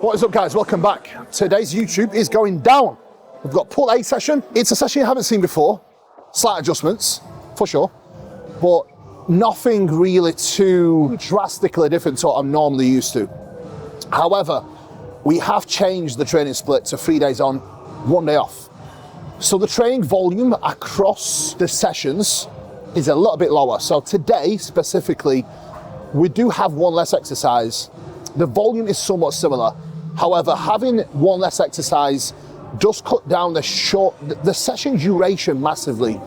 What is up, guys? Welcome back. Today's YouTube is going down. We've got pull 8 session. It's a session you haven't seen before. Slight adjustments, for sure, but nothing really too drastically different to what I'm normally used to. However, we have changed the training split to 3 days on, 1 day off. So the training volume across the sessions is a little bit lower. So today, specifically, we do have one less exercise. The volume is somewhat similar. However, having one less exercise does cut down the session duration massively.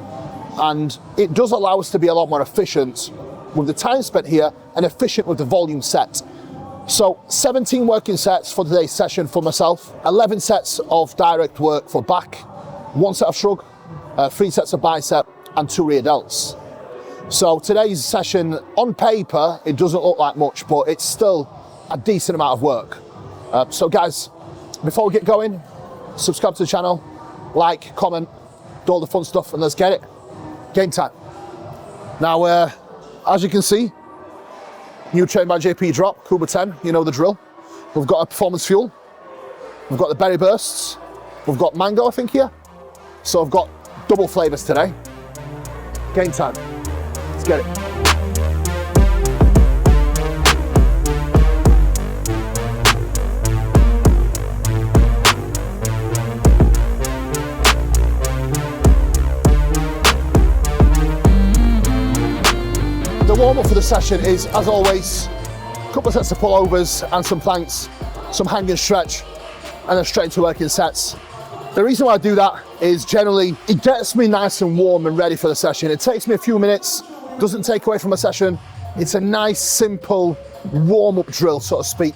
And it does allow us to be a lot more efficient with the time spent here and efficient with the volume set. So 17 working sets for today's session for myself, 11 sets of direct work for back, 1 set of shrug, 3 sets of bicep, and 2 rear delts. So today's session, on paper, it doesn't look like much, but it's still a decent amount of work. So guys, before we get going, subscribe to the channel, like, comment, do all the fun stuff, and let's get it. Game time. Now, as you can see, new Train by JP drop, Kuba 10, you know the drill. We've got a performance fuel, we've got the berry bursts, we've got mango, I think, here. So I've got double flavors today. Game time. Let's get it. The warm-up for the session is, as always, a couple of sets of pullovers and some planks, some hang and stretch, and then straight into working sets. The reason why I do that is generally it gets me nice and warm and ready for the session. It takes me a few minutes, doesn't take away from a session. It's a nice, simple warm-up drill, so to speak,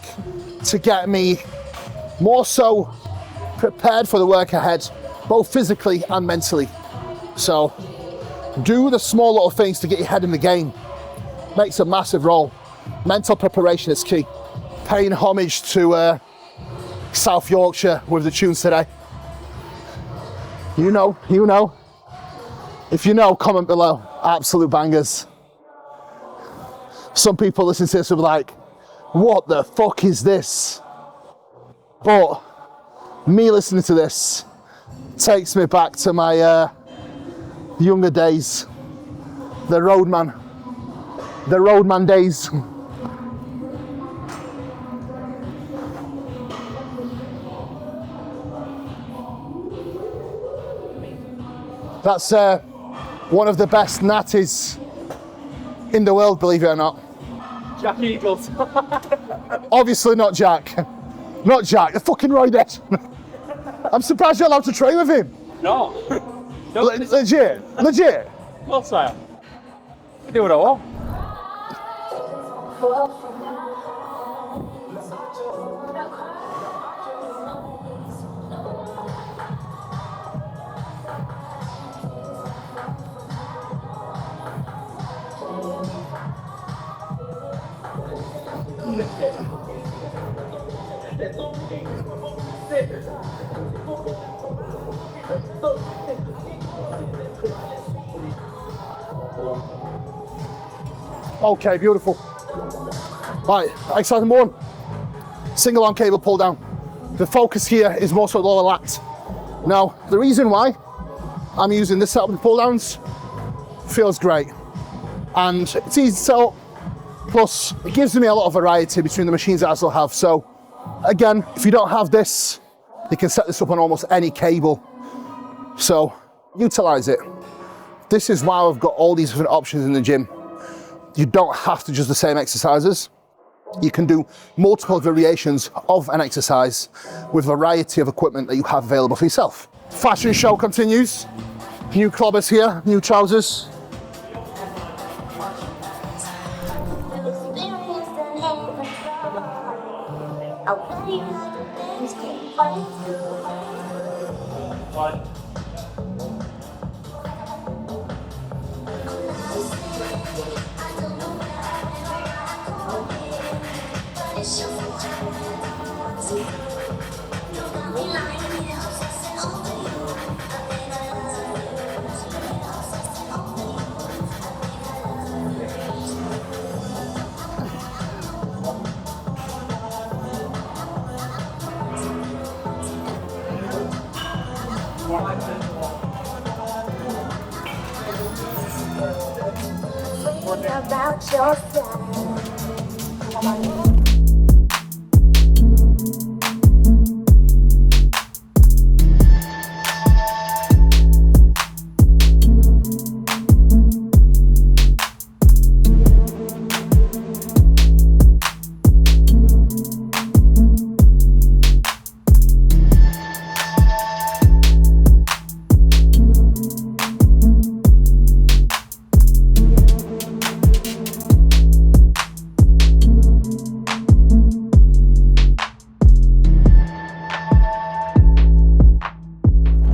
to get me more so prepared for the work ahead, both physically and mentally. So do the small little things to get your head in the game. Makes a massive role. Mental preparation is key. Paying homage to South Yorkshire with the tunes today. You know. If you know, comment below. Absolute bangers. Some people listen to this will be like, what the fuck is this? But me listening to this takes me back to my younger days. The roadman days. That's one of the best natties in the world, believe it or not. Jack Eagles. Obviously not Jack. Not Jack, the fucking Roy Dead. I'm surprised you're allowed to train with him. No. Legit. Of course I am. I do what I want. Okay, beautiful. Right, exercise number 1, single arm cable pull down. The focus here is more so lower lat. Now, the reason why I'm using this setup with pull downs feels great. And it's easy to set up, plus it gives me a lot of variety between the machines that I still have. So again, if you don't have this, you can set this up on almost any cable. So utilize it. This is why I've got all these different options in the gym. You don't have to just the same exercises. You can do multiple variations of an exercise with a variety of equipment that you have available for yourself. Fashion show continues. New clobbers here, new trousers. About yourself.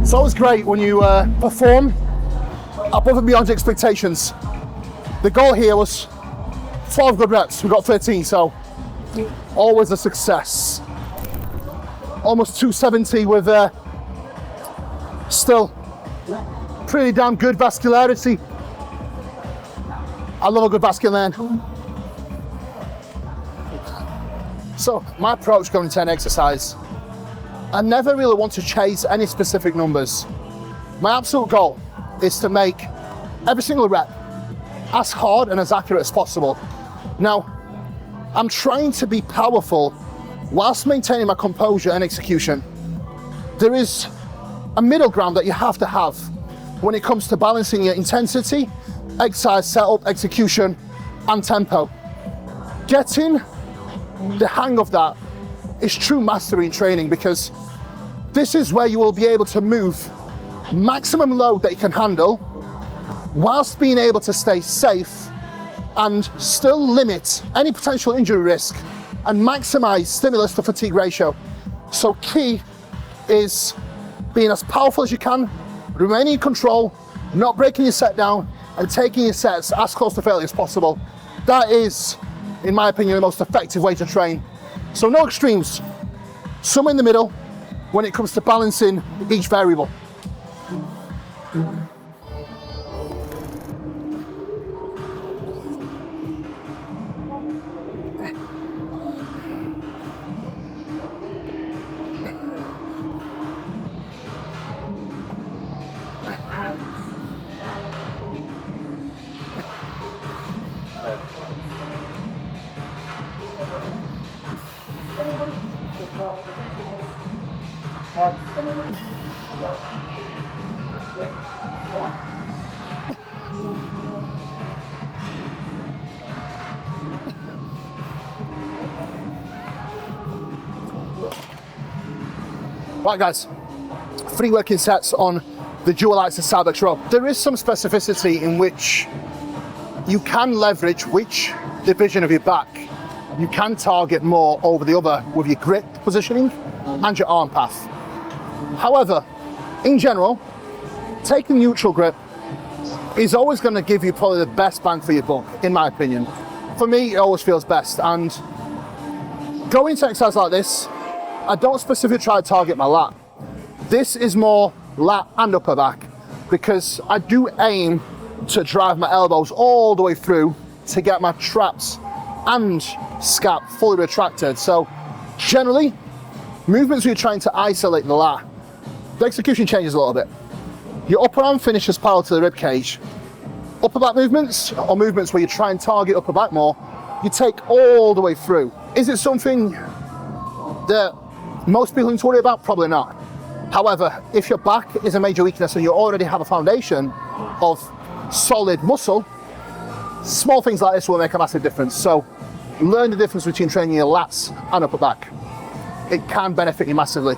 It's always great when you perform above and beyond expectations. The goal here was 12 good reps, we got 13, so always a success. Almost 270 with still pretty damn good vascularity. I love a good vascular line. So my approach going to an exercise, I never really want to chase any specific numbers. My absolute goal is to make every single rep as hard and as accurate as possible. Now, I'm trying to be powerful whilst maintaining my composure and execution. There is a middle ground that you have to have when it comes to balancing your intensity, exercise setup, execution, and tempo. Getting the hang of that is true mastery in training, because this is where you will be able to move maximum load that you can handle whilst being able to stay safe and still limit any potential injury risk and maximize stimulus to fatigue ratio. So key is being as powerful as you can, remaining in control, not breaking your set down, and taking your sets as close to failure as possible. That is, in my opinion, the most effective way to train. So no extremes, somewhere in the middle when it comes to balancing each variable. Right guys, 3 working sets on the dual axis Cybex row. There is some specificity in which you can leverage which division of your back you can target more over the other with your grip positioning and your arm path. However, in general, taking neutral grip is always going to give you probably the best bang for your buck, in my opinion. For me, it always feels best, and going to exercise like this, I don't specifically try to target my lat. This is more lat and upper back, because I do aim to drive my elbows all the way through to get my traps and scap fully retracted. So generally, movements where you're trying to isolate the lat, the execution changes a little bit. Your upper arm finishes parallel to the rib cage. Upper back movements, or movements where you try and target upper back more, you take all the way through. Is it something that most people need to worry about? Probably not. However, if your back is a major weakness and you already have a foundation of solid muscle, small things like this will make a massive difference. So learn the difference between training your lats and upper back. It can benefit you massively.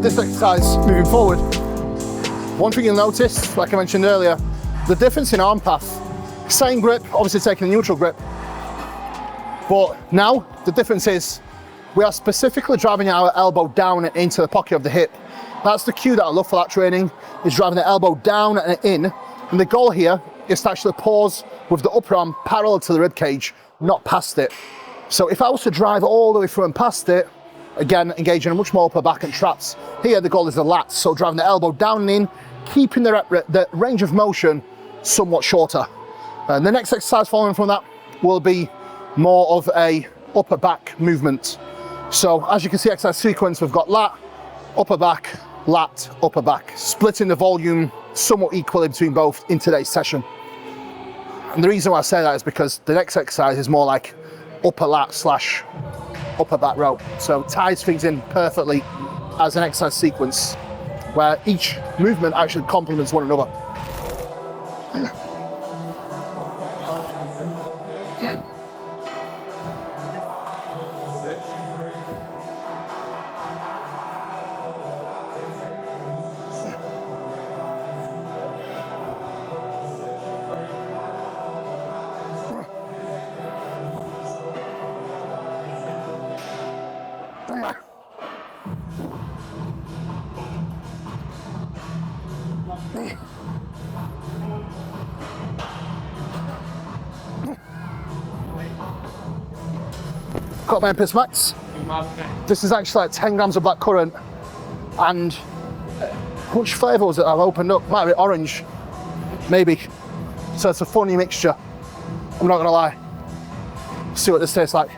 this exercise moving forward, one thing you'll notice, like I mentioned earlier, the difference in arm path. Same grip, obviously taking a neutral grip, but now the difference is we are specifically driving our elbow down and into the pocket of the hip. That's the cue that I love for that training, is driving the elbow down and in. And the goal here is to actually pause with the upper arm parallel to the rib cage, not past it. So if I was to drive all the way through and past it, again, engaging a much more upper back and traps. Here, the goal is the lats, so driving the elbow down and in, keeping the range of motion somewhat shorter. And the next exercise following from that will be more of a upper back movement. So as you can see, exercise sequence, we've got lat, upper back, lat, upper back, splitting the volume somewhat equally between both in today's session. And the reason why I say that is because the next exercise is more like upper lat slash upper back row. So ties things in perfectly as an exercise sequence where each movement actually complements one another. Got my EP.16. This is actually like 10 grams of black currant, and which flavour was it I've opened up? Might be orange, maybe. So it's a funny mixture, I'm not gonna lie. See what this tastes like.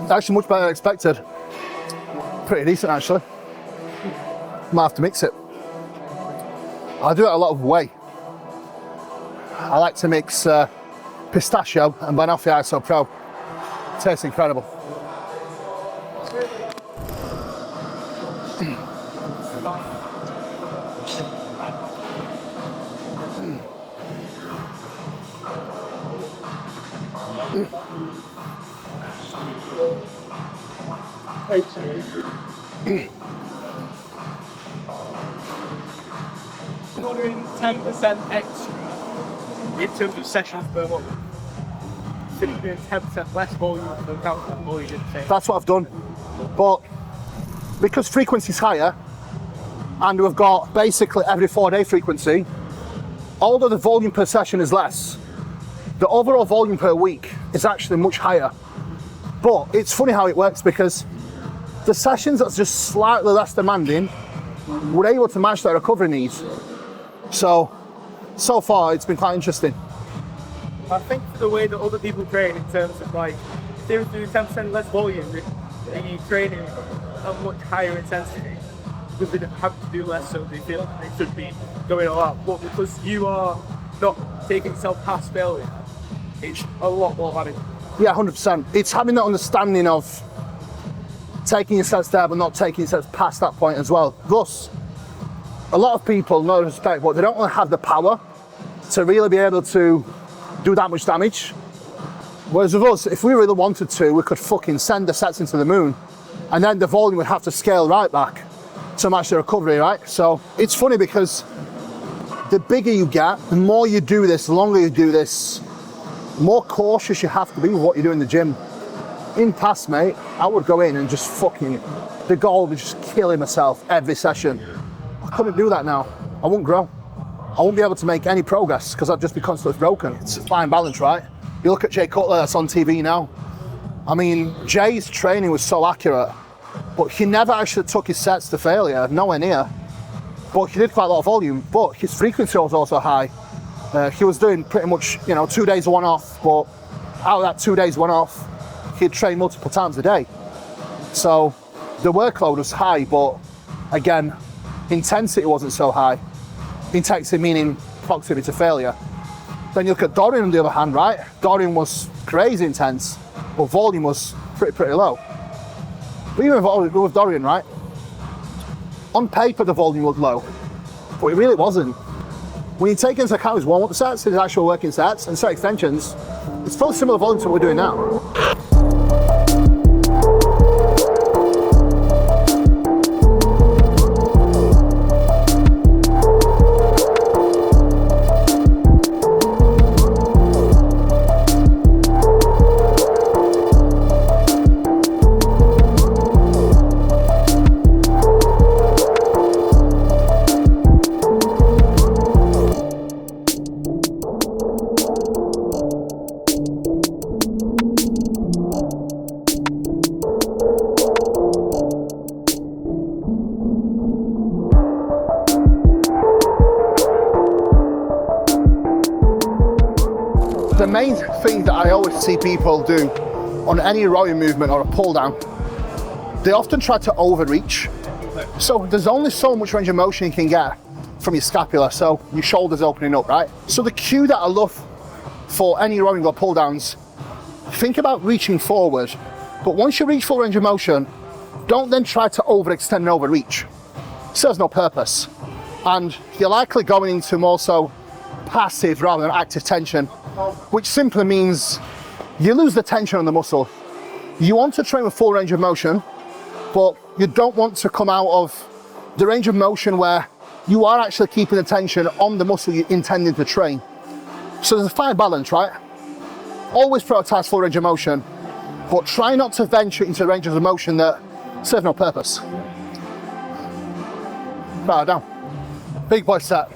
It's actually much better than expected. Pretty decent actually. Might have to mix it. I do it a lot of whey. I like to mix pistachio and banoffee ISO Pro. Tastes incredible. Doing 10% extra in terms of sessions per month. Doing 10% less volume than that volume. That's what I've done. But because frequency is higher, and we've got basically every 4-day frequency, although the volume per session is less, the overall volume per week is actually much higher. But it's funny how it works, because the sessions that's just slightly less demanding, we're able to match their recovery needs. So far it's been quite interesting. I think the way that other people train, in terms of like, if they were doing 10% less volume, they're training at much higher intensity because they have to do less, so they feel like they should be going all out. But because you are not taking yourself past failure, it's a lot more valid. Yeah, 100%. It's having that understanding of taking yourself there but not taking yourself past that point as well. Thus, a lot of people, no respect, but they don't really have the power to really be able to do that much damage. Whereas with us, if we really wanted to, we could fucking send the sets into the moon, and then the volume would have to scale right back to match the recovery, right? So it's funny because the bigger you get, the more you do this, the longer you do this, the more cautious you have to be with what you do in the gym. In past, mate, I would go in and just fucking, the goal was just killing myself every session. I couldn't do that now. I wouldn't grow. I wouldn't be able to make any progress because I'd just be constantly broken. It's a fine balance, right? You look at Jay Cutler, that's on TV now. I mean, Jay's training was so accurate, but he never actually took his sets to failure, nowhere near. But he did quite a lot of volume, but his frequency was also high. He was doing pretty much, 2 days one off, but out of that 2 days one off, he'd train multiple times a day. So the workload was high, but again, intensity wasn't so high. Intensity meaning proximity to failure. Then you look at Dorian on the other hand, right? Dorian was crazy intense, but volume was pretty low. But even with Dorian, right? On paper the volume was low, but it really wasn't. When you take into account his warm-up sets, his actual working sets, and set extensions, it's probably similar volume to what we're doing now. The main thing that I always see people do on any rowing movement or a pull down, they often try to overreach. So there's only so much range of motion you can get from your scapula, so your shoulders opening up, right? So the cue that I love for any rowing or pull downs, think about reaching forward, but once you reach full range of motion, don't then try to overextend and overreach. Serves no purpose. And you're likely going into more so passive rather than active tension, which simply means you lose the tension on the muscle. You want to train with full range of motion, but you don't want to come out of the range of motion where you are actually keeping the tension on the muscle you're intending to train. So there's a fine balance, right? Always prioritize full range of motion, but try not to venture into ranges of motion that serve no purpose. Right, down. Big boy set.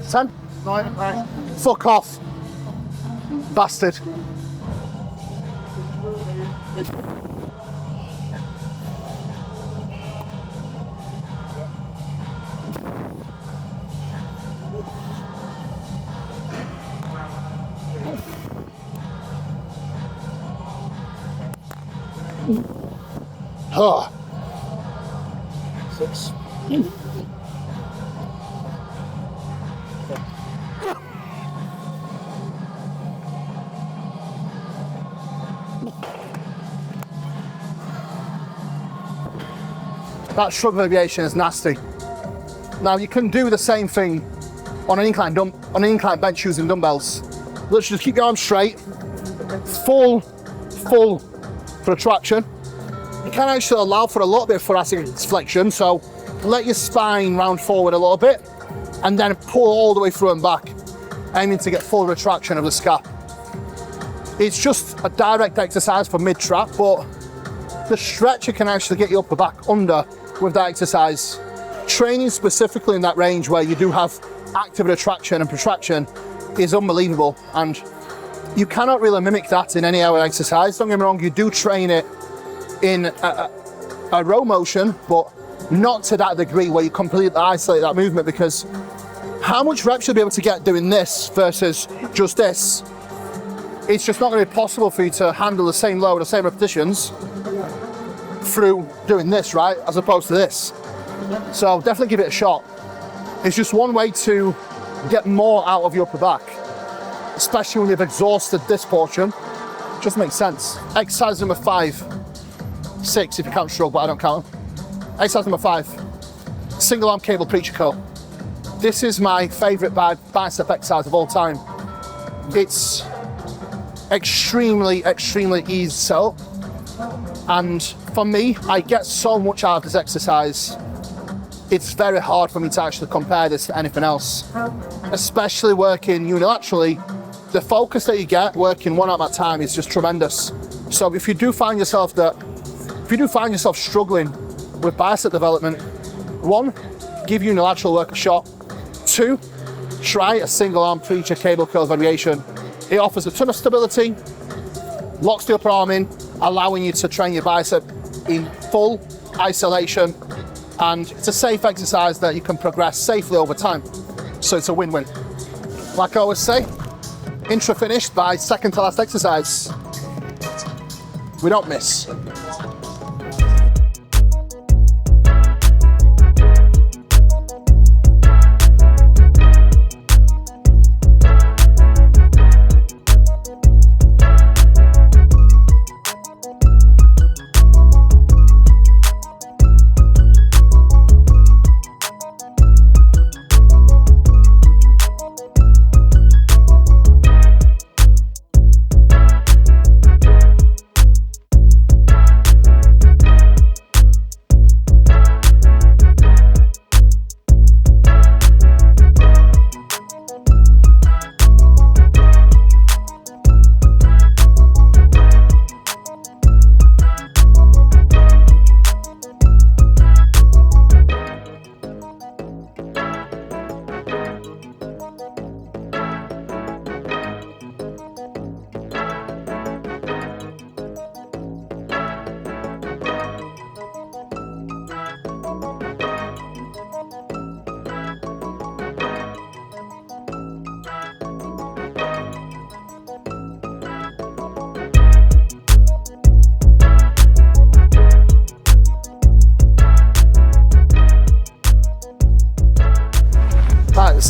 Ten? Nine? Fuck off, bastard. Oh. 6. That shrug variation is nasty. Now you can do the same thing on an incline bench using dumbbells. Let's just keep your arms straight, full protraction. You can actually allow for a little bit of thoracic flexion, so let your spine round forward a little bit, and then pull all the way through and back, aiming to get full retraction of the scap. It's just a direct exercise for mid-trap, but the stretcher can actually get your upper back under with that exercise. Training specifically in that range where you do have active retraction and protraction is unbelievable, and you cannot really mimic that in any other exercise. Don't get me wrong, you do train it in a row motion, but not to that degree where you completely isolate that movement, because how much reps you'll be able to get doing this versus just this, it's just not going to be possible for you to handle the same load, the same repetitions through doing this, right, as opposed to this. So definitely give it a shot. It's just one way to get more out of your upper back, especially when you've exhausted this portion. Just makes sense. Exercise number 5, 6 if you count shrug, but I don't count them. Exercise number 5, single arm cable preacher curl. This is my favorite bicep exercise of all time. It's extremely easy to set up, and for me, I get so much out of this exercise. It's very hard for me to actually compare this to anything else, especially working unilaterally. The focus that you get working one arm at a time is just tremendous. So if you do find yourself struggling with bicep development, 1, give unilateral work a shot. 2, try a single arm preacher cable curl variation. It offers a ton of stability, locks the upper arm in, allowing you to train your bicep in full isolation, and it's a safe exercise that you can progress safely over time. So it's a win-win. Like I always say, intra finished by second to last exercise. We don't miss.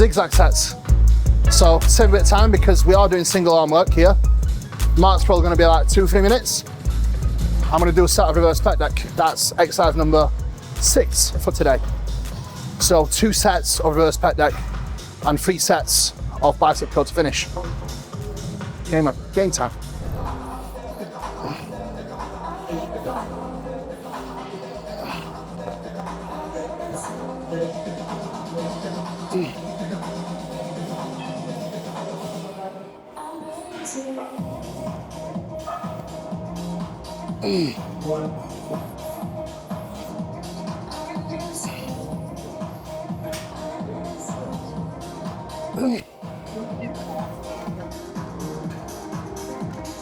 zigzag sets. So save a bit of time because we are doing single arm work here. Mark's probably going to be like 2-3 minutes. I'm going to do a set of reverse pec deck. That's exercise number 6 for today. So 2 sets of reverse pec deck and 3 sets of bicep curl to finish. Game time.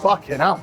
Fucking hell.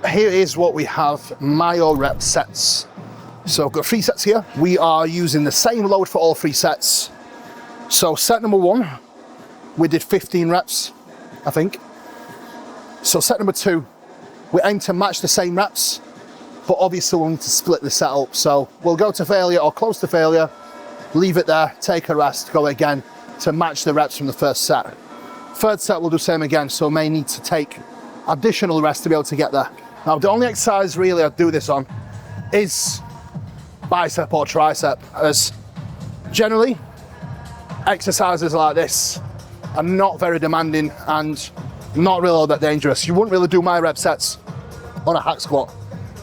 Here is what we have, myo rep sets. So I've got 3 sets here. We are using the same load for all 3 sets. So set number 1, we did 15 reps, I think. So set number 2, we aim to match the same reps, but obviously we'll need to split the set up. So we'll go to failure or close to failure, leave it there, take a rest, go again to match the reps from the first set. Third set we'll do the same again, so may need to take additional rest to be able to get there. Now the only exercise really I do this on is bicep or tricep, as generally exercises like this are not very demanding and not really all that dangerous. You wouldn't really do my rep sets on a hack squat.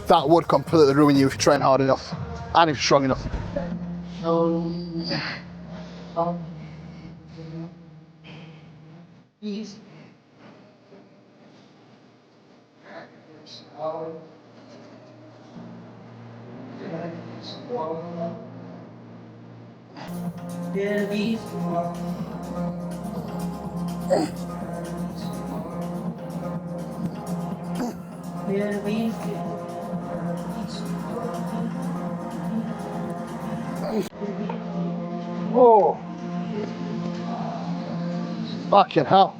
That would completely ruin you if you train hard enough and if you're strong enough. Oh, fucking hell.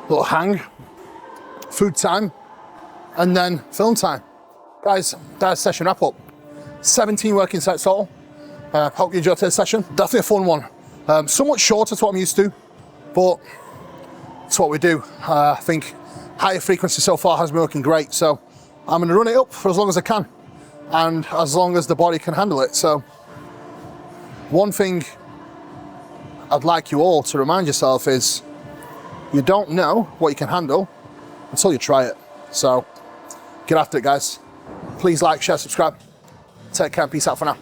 Little hang, food time, and then film time. Guys, that's session wrap up. 17 working sets total. Hope you enjoyed today's session. Definitely a fun one. Somewhat shorter to what I'm used to, but it's what we do. I think higher frequency so far has been working great, so I'm gonna run it up for as long as I can, and as long as the body can handle it. So one thing I'd like you all to remind yourself is you don't know what you can handle until you try it. So get after it, guys. Please like, share, subscribe. Take care and peace out for now.